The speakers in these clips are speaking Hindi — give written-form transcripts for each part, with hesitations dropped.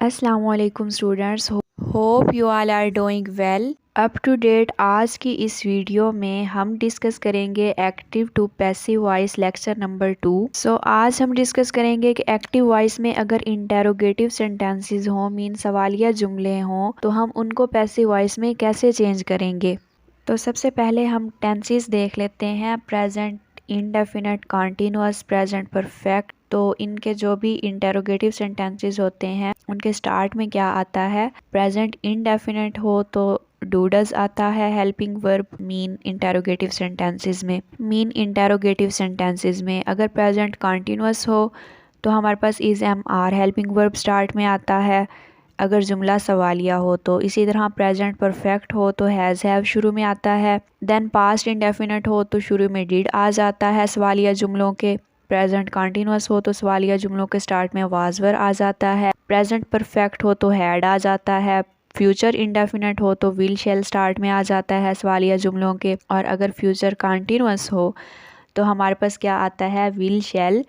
अस्सलामुअलैकुम students, hope you all are doing well. Up to date आज की इस वीडियो में हम डिस्कस करेंगे active to passive voice lecture number 2। आज हम डिस्कस करेंगे कि एक्टिव वॉइस में अगर इंटेरोगेटिव सेंटेंसेस हों, मीन सवालिया जुमले हों, तो हम उनको पैसिव वॉइस में कैसे चेंज करेंगे। तो सबसे पहले हम टेंसेस देख लेते हैं। Present indefinite, continuous, present perfect. तो इनके जो भी इंटेरोगेटिव सेंटेंसेस होते हैं उनके स्टार्ट में क्या आता है। प्रेजेंट इंडेफिनिट हो तो डू डज आता है helping verb mean interrogative sentences में। अगर प्रेजेंट कॉन्टिन्यूअस हो तो हमारे पास is am are helping verb start में आता है अगर जुमला सवालिया हो तो। इसी तरह प्रेजेंट परफेक्ट हो तो हैज़ हैव शुरू में आता है। देन पास्ट इंडेफिनिट हो तो शुरू में डिड आ जाता है सवालिया जुमलों के। प्रेजेंट कॉन्टिन्यूअस हो तो सवालिया जुमलों के स्टार्ट में वाज वर आ जाता है। प्रेजेंट परफेक्ट हो तो हैड आ जाता है। फ्यूचर इंडेफिनिट हो तो विल शेल स्टार्ट में आ जाता है सवालिया जुमलों के। और अगर फ्यूचर कॉन्टिन्यूअस हो तो हमारे पास क्या आता है, विल शेल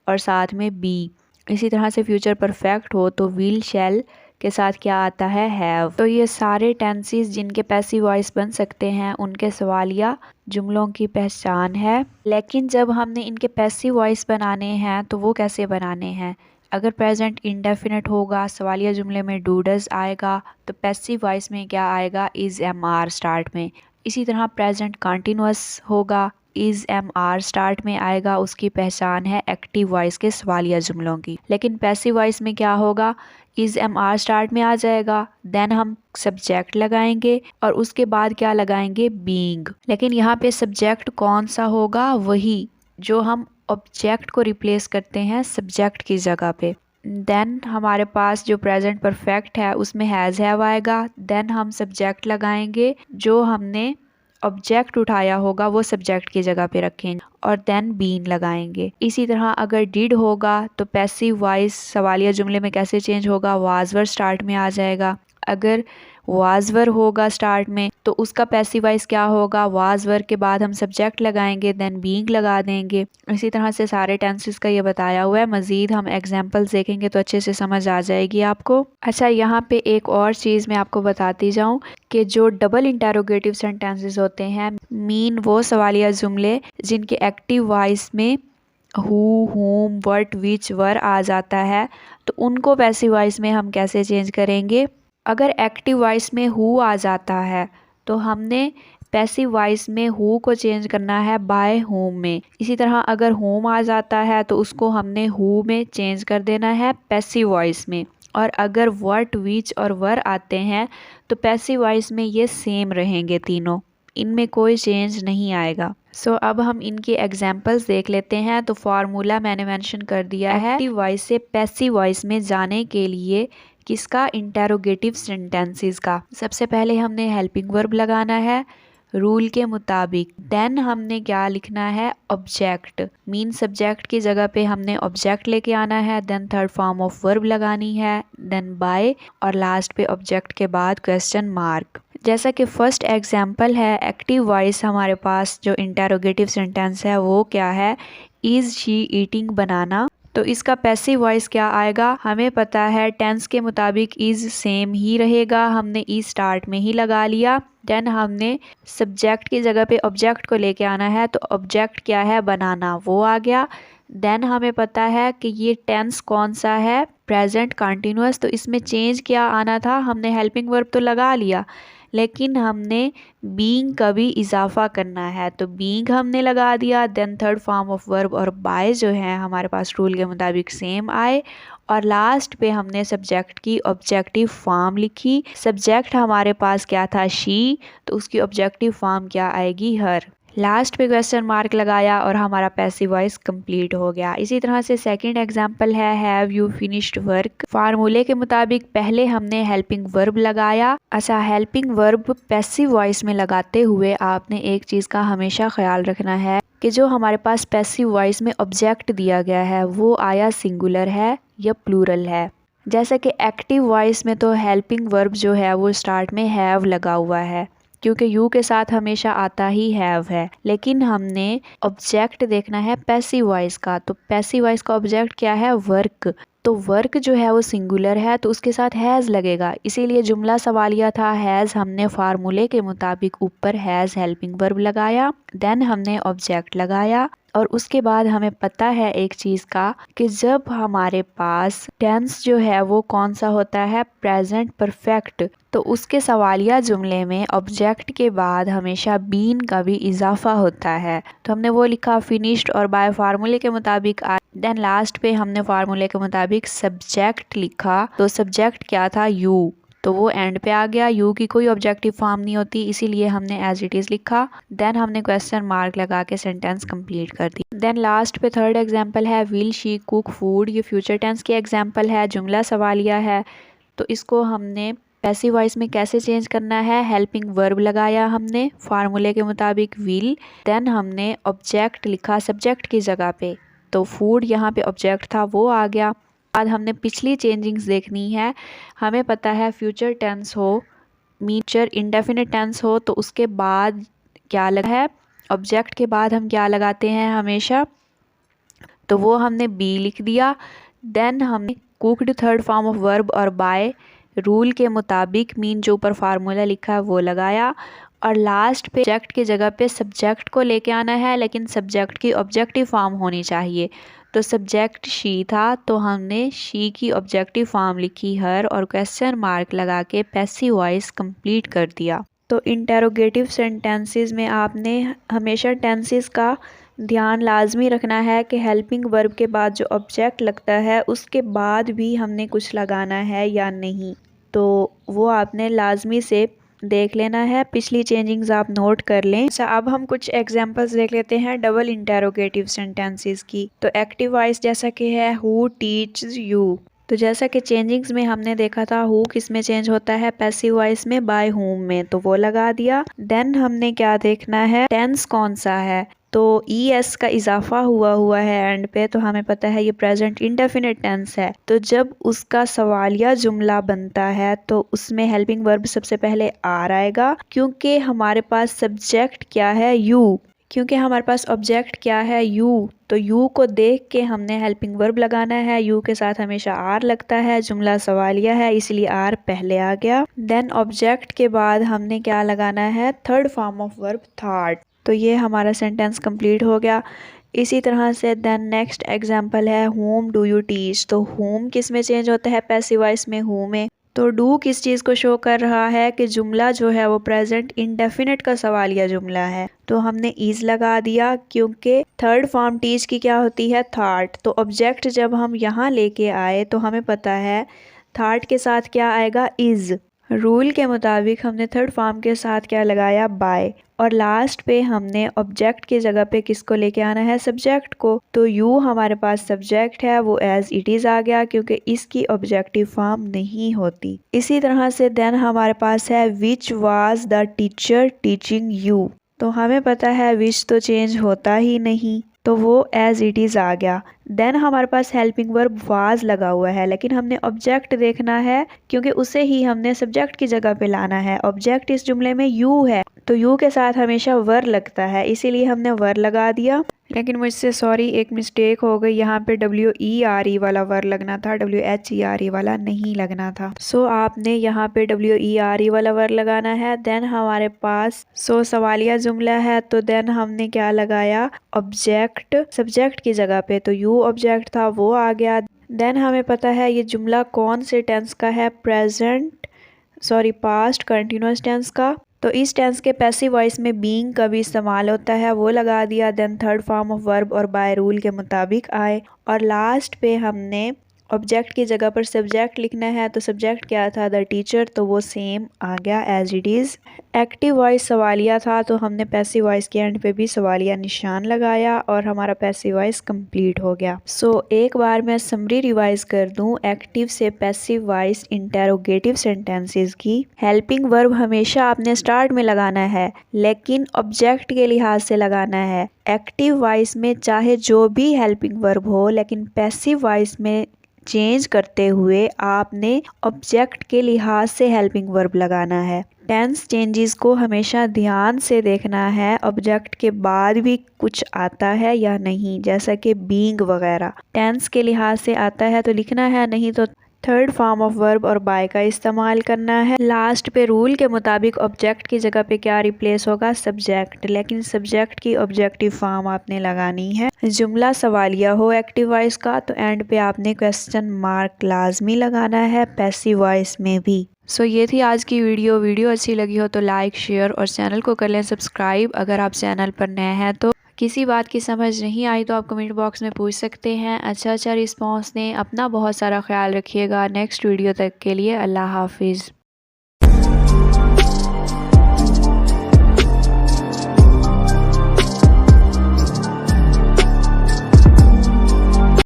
और साथ में बी। इसी तरह से फ्यूचर परफेक्ट हो तो विल शेल के साथ क्या आता है, हैव। तो ये सारे टेंसेस जिनके पैसिव वॉइस बन सकते हैं उनके सवालिया जुमलों की पहचान है। लेकिन जब हमने इनके पैसिव वॉइस बनाने हैं तो वो कैसे बनाने हैं। अगर प्रेजेंट इंडेफिनिट होगा, सवालिया जुमले में डू डज आएगा, तो पैसिव वॉइस में क्या आएगा, इज एम आर स्टार्ट में। इसी तरह प्रेजेंट कॉन्टिन्यूअस होगा, इज एम आर स्टार्ट में आएगा, उसकी पहचान है एक्टिव वॉइस के सवालिया जुमलों की। लेकिन पैसिव वॉइस में क्या होगा, इज एम आर स्टार्ट में आ जाएगा, देन हम सब्जेक्ट लगाएंगे और उसके बाद क्या लगाएंगे, बीइंग। लेकिन यहाँ पे सब्जेक्ट कौन सा होगा, वही जो हम ऑब्जेक्ट को रिप्लेस करते हैं सब्जेक्ट की जगह पे। देन हमारे पास जो प्रेजेंट परफेक्ट है उसमें हैज़ हैव आएगा। देन हम सब्जेक्ट लगाएंगे, जो हमने ऑब्जेक्ट उठाया होगा वो सब्जेक्ट की जगह पे रखेंगे और देन बीन लगाएंगे। इसी तरह अगर डिड होगा तो पैसिव वॉइस सवालिया जुमले में कैसे चेंज होगा, वाज वर स्टार्ट में आ जाएगा। अगर वाज वर होगा स्टार्ट में तो उसका पैसिव वॉइस क्या होगा, वाज वर के बाद हम सब्जेक्ट लगाएंगे देन बीइंग लगा देंगे। इसी तरह से सारे टेंसेस का ये बताया हुआ है। मजीद हम एग्जांपल्स देखेंगे तो अच्छे से समझ आ जाएगी आपको। अच्छा, यहाँ पे एक और चीज़ मैं आपको बताती जाऊँ कि जो डबल इंटेरोगेटिव सेंटेंसेस होते हैं, मीन वो सवालिया जुमले जिनके एक्टिव वॉइस में हु, हुम, व्हाट, विच, वर आ जाता है, तो उनको पैसिव वॉइस में हम कैसे चेंज करेंगे। अगर एक्टिव वॉइस में हु आ जाता है तो हमने पैसिव वॉइस में हु को चेंज करना है बाय हुम में। इसी तरह अगर हुम आ जाता है तो उसको हमने हु में चेंज कर देना है पैसिव वॉइस में। और अगर व्हाट, विच और वर आते हैं तो पैसिव वॉइस में ये सेम रहेंगे तीनों, इनमें कोई चेंज नहीं आएगा। अब हम इनके एग्जाम्पल्स देख लेते हैं। तो फार्मूला मैंने मेंशन कर दिया है एक्टिव वॉइस से पैसिव वॉइस में जाने के लिए, किसका, इंटेरोगेटिव सेंटेंसेस का। सबसे पहले हमने हेल्पिंग वर्ब लगाना है रूल के मुताबिक। देन हमने क्या लिखना है, ऑब्जेक्ट, मीन सब्जेक्ट की जगह पे हमने ऑब्जेक्ट लेके आना है। Then third form of verb लगानी है, देन बाय, और लास्ट पे ऑब्जेक्ट के बाद क्वेश्चन मार्क। जैसा कि फर्स्ट एग्जाम्पल है एक्टिव वॉइस, हमारे पास जो इंटेरोगेटिव सेंटेंस है वो क्या है, इज शी ईटिंग बनाना। तो इसका पैसिव वॉइस क्या आएगा, हमें पता है टेंस के मुताबिक इज सेम ही रहेगा, हमने इज स्टार्ट में ही लगा लिया। देन हमने सब्जेक्ट की जगह पे ऑब्जेक्ट को लेके आना है, तो ऑब्जेक्ट क्या है, बनाना, वो आ गया। देन हमें पता है कि ये टेंस कौन सा है, प्रेजेंट कॉन्टिन्यूअस, तो इसमें चेंज क्या आना था, हमने हेल्पिंग वर्ब तो लगा लिया लेकिन हमने बीइंग का भी इजाफा करना है, तो बीइंग हमने लगा दिया। Then third form of verb और बाय जो है हमारे पास रूल के मुताबिक सेम आए। और लास्ट पे हमने सब्जेक्ट की ऑब्जेक्टिव फॉर्म लिखी। सब्जेक्ट हमारे पास क्या था, शी, तो उसकी ऑब्जेक्टिव फॉर्म क्या आएगी, हर। लास्ट पे क्वेश्चन मार्क लगाया और हमारा पैसिव वॉइस कंप्लीट हो गया। इसी तरह से सेकंड एग्जांपल है हैव यू फिनिश्ड वर्क। फार्मूले के मुताबिक पहले हमने हेल्पिंग वर्ब लगाया। अच्छा, हेल्पिंग वर्ब पैसिव वॉइस में लगाते हुए आपने एक चीज़ का हमेशा ख्याल रखना है कि जो हमारे पास पैसिव वॉइस में ऑब्जेक्ट दिया गया है वो आया सिंगुलर है या प्लूरल है। जैसे कि एक्टिव वॉइस में तो हेल्पिंग वर्ब जो है वो स्टार्ट में हैव लगा हुआ है, क्योंकि यू के साथ हमेशा आता ही हैव है। लेकिन हमने ऑब्जेक्ट देखना है पैसिव वॉइस का, तो पैसिव वॉइस का ऑब्जेक्ट क्या है, वर्क। तो वर्क जो है वो सिंगुलर है तो उसके साथ हैज़ लगेगा, इसीलिए जुमला सवालिया था हैज़। हमने फार्मूले के मुताबिक ऊपर हैज़ हेल्पिंग वर्ब लगाया, देन हमने ऑब्जेक्ट लगाया। और उसके बाद हमें पता है एक चीज़ का कि जब हमारे पास टेंस जो है वो कौन सा होता है, प्रेजेंट परफेक्ट, तो उसके सवालिया जुमले में ऑब्जेक्ट के बाद हमेशा बीन का भी इजाफा होता है। तो हमने वो लिखा फिनिश्ड और बाय फार्मूले के मुताबिक। देन लास्ट पे हमने फार्मूले के मुताबिक सब्जेक्ट लिखा, तो सब्जेक्ट क्या था, यू, तो वो एंड पे आ गया। यू की कोई ऑब्जेक्टिव फॉर्म नहीं होती, इसीलिए हमने एज इट इज़ लिखा। देन हमने क्वेश्चन मार्क लगा के सेंटेंस कंप्लीट कर दी। देन लास्ट पे थर्ड एग्जांपल है विल शी कुक फूड। ये फ्यूचर टेंस की एग्जांपल है, जुमला सवालिया है। तो इसको हमने पैसिव वॉइस में कैसे चेंज करना है, हेल्पिंग वर्ब लगाया हमने फार्मूले के मुताबिक विल, देन हमने ऑब्जेक्ट लिखा सब्जेक्ट की जगह पे, तो फूड यहाँ पे ऑब्जेक्ट था वो आ गया। बाद हमने पिछली चेंजिंग्स देखनी है। हमें पता है फ्यूचर टेंस हो, फ्यूचर इंडेफिनिट टेंस हो, तो उसके बाद क्या लगा है, ऑब्जेक्ट के बाद हम क्या लगाते हैं हमेशा, तो वो हमने बी लिख दिया। देन हमने cooked third form of verb और बाय रूल के मुताबिक मीन जो ऊपर फार्मूला लिखा है वो लगाया। और लास्ट पे ऑब्जेक्ट की जगह पे सब्जेक्ट को लेके आना है, लेकिन सब्जेक्ट की ऑब्जेक्टिव फॉर्म होनी चाहिए। तो सब्जेक्ट शी था तो हमने शी की ऑब्जेक्टिव फॉर्म लिखी हर और क्वेश्चन मार्क लगा के पैसिव वॉइस कंप्लीट कर दिया। तो इंटेरोगेटिव सेंटेंसेस में आपने हमेशा टेंसेस का ध्यान लाजमी रखना है कि हेल्पिंग वर्ब के बाद जो ऑब्जेक्ट लगता है उसके बाद भी हमने कुछ लगाना है या नहीं, तो वो आपने लाजमी से देख लेना है। पिछली चेंजिंग्स आप नोट कर लें। अच्छा, अब हम कुछ एग्जांपल्स देख लेते हैं डबल इंटेरोगेटिव सेंटेंसेस की। तो एक्टिव वॉइस जैसा कि है हु टीचेस यू, तो जैसा कि चेंजिंग्स में हमने देखा था हु किस में चेंज होता है, पैसिव वॉइस में, बाय हुम में, तो वो लगा दिया। देन हमने क्या देखना है, टेंस कौन सा है, तो ES का इजाफा हुआ है एंड पे, तो हमें पता है ये प्रेजेंट इंडेफिनिट टेंस है। तो जब उसका सवालिया जुमला बनता है तो उसमें हेल्पिंग वर्ब सबसे पहले आर आएगा, क्योंकि हमारे पास सब्जेक्ट क्या है, यू, क्योंकि हमारे पास ऑब्जेक्ट क्या है, यू, तो यू को देख के हमने हेल्पिंग वर्ब लगाना है। यू के साथ हमेशा आर लगता है, जुमला सवालिया है इसलिए आर पहले आ गया। देन ऑब्जेक्ट के बाद हमने क्या लगाना है, third form of verb thought, तो ये हमारा सेंटेंस कंप्लीट हो गया। इसी तरह से देन नेक्स्ट एग्जांपल है होम डू यू टीच, तो होम किस में चेंज होता है, पैसिव वॉइस में, हु में। तो डू किस चीज़ को शो कर रहा है कि जुमला जो है वो प्रेजेंट इंडेफिनिट का सवालिया जुमला है, तो हमने इज लगा दिया, क्योंकि थर्ड फॉर्म टीच की क्या होती है, थॉट। तो ऑब्जेक्ट जब हम यहाँ लेके आए तो हमें पता है थॉट के साथ क्या आएगा, इज। रूल के मुताबिक हमने थर्ड फॉर्म के साथ क्या लगाया, बाय। और लास्ट पे हमने ऑब्जेक्ट की जगह पे किसको लेके आना है, सब्जेक्ट को। तो यू हमारे पास सब्जेक्ट है, वो एज इट इज आ गया क्योंकि इसकी ऑब्जेक्टिव फॉर्म नहीं होती। इसी तरह से देन हमारे पास है which was the teacher teaching you, तो हमें पता है विच तो चेंज होता ही नहीं, तो वो एज इट इज़ आ गया। देन हमारे पास हेल्पिंग वर्ब वाज लगा हुआ है, लेकिन हमने ऑब्जेक्ट देखना है क्योंकि उसे ही हमने सब्जेक्ट की जगह पे लाना है। ऑब्जेक्ट इस जुमले में यू है, तो यू के साथ हमेशा वर लगता है, इसीलिए हमने वर लगा दिया। लेकिन मुझसे सॉरी, एक मिस्टेक हो गई, यहाँ पे WERE वाला वर लगना था, WHERE वाला नहीं लगना था। सो आपने यहाँ पे WERE वाला वर लगाना है। देन हमारे पास सवालिया जुमला है, तो देन हमने क्या लगाया, ऑब्जेक्ट सब्जेक्ट की जगह पे, तो यू ऑब्जेक्ट था वो आ गया। देन हमें पता है ये जुमला कौन से टेंस का है, पास्ट कंटिन्यूअस टेंस का, तो इस टेंस के पैसिव वॉइस में बीइंग का भी इस्तेमाल होता है, वो लगा दिया। Then third form of verb और बाय रूल के मुताबिक आए। और लास्ट पे हमने ऑब्जेक्ट की जगह पर सब्जेक्ट लिखना है, तो सब्जेक्ट क्या था, द टीचर, तो वो सेम आ गया as it is. Active voice सवालिया था, तो हमने पैसिव वॉइस के एंड पे भी सवालिया निशान लगाया और हमारा पैसिव वॉइस कंप्लीट हो गया। सो एक बार मैं समरी रिवाइज कर दूं एक्टिव से पैसिव वॉइस इंटेरोगेटिव सेंटेंसेस की। हेल्पिंग वर्ब हमेशा आपने स्टार्ट में लगाना है, लेकिन ऑब्जेक्ट के लिहाज से लगाना है। एक्टिव वॉइस में चाहे जो भी हेल्पिंग वर्ब हो, लेकिन पैसिव वॉइस में चेंज करते हुए आपने ऑब्जेक्ट के लिहाज से हेल्पिंग वर्ब लगाना है। टेंस चेंजेस को हमेशा ध्यान से देखना है, ऑब्जेक्ट के बाद भी कुछ आता है या नहीं, जैसा कि बीइंग वगैरह। टेंस के लिहाज से आता है तो लिखना है, नहीं तो थर्ड फॉर्म ऑफ वर्ब और बाय का इस्तेमाल करना है। लास्ट पे रूल के मुताबिक ऑब्जेक्ट की जगह पे क्या रिप्लेस होगा, सब्जेक्ट, लेकिन सब्जेक्ट की ऑब्जेक्टिव फॉर्म आपने लगानी है। जुमला सवालिया हो एक्टिव वॉइस का तो एंड पे आपने क्वेश्चन मार्क लाजमी लगाना है, पैसिव वॉइस में भी। सो ये थी आज की वीडियो अच्छी लगी हो तो लाइक शेयर और चैनल को कर लें सब्सक्राइब। अगर आप चैनल पर नए हैं तो किसी बात की समझ नहीं आई तो आप कमेंट बॉक्स में पूछ सकते हैं। अच्छा रिस्पांस दें। अपना बहुत सारा ख्याल रखिएगा। नेक्स्ट वीडियो तक के लिए अल्लाह हाफिज़।